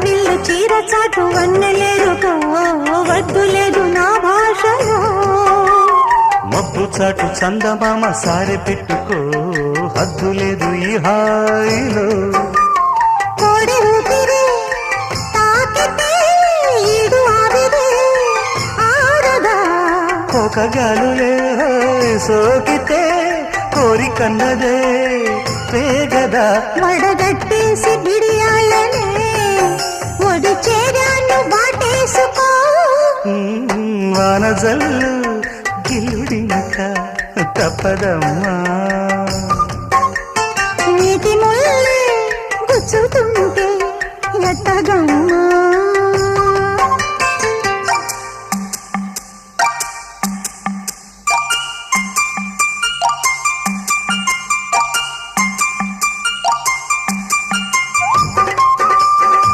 విల్లు చీర చాటు వన్నెలేరుకో వద్దు లేదు నా భాషలో మబ్బు చాటు చందమామ సారె పెట్టుకో హద్దు లేదు ఈ హాయిలో కోడి ఊపిరి తాకితే ఈడు ఆవిరి ఆడదా ఒక గాలులే సోకితే కోరికన్నదే వేగదా వడగట్టేసి బిడియాలనే ఒడి చేరాను బాటేసుకో వానజల్లు గిల్లుడినక తప్పదమ్మా నీటి ముల్లే గుచ్చుతుంటే ఎట్టగమ్మా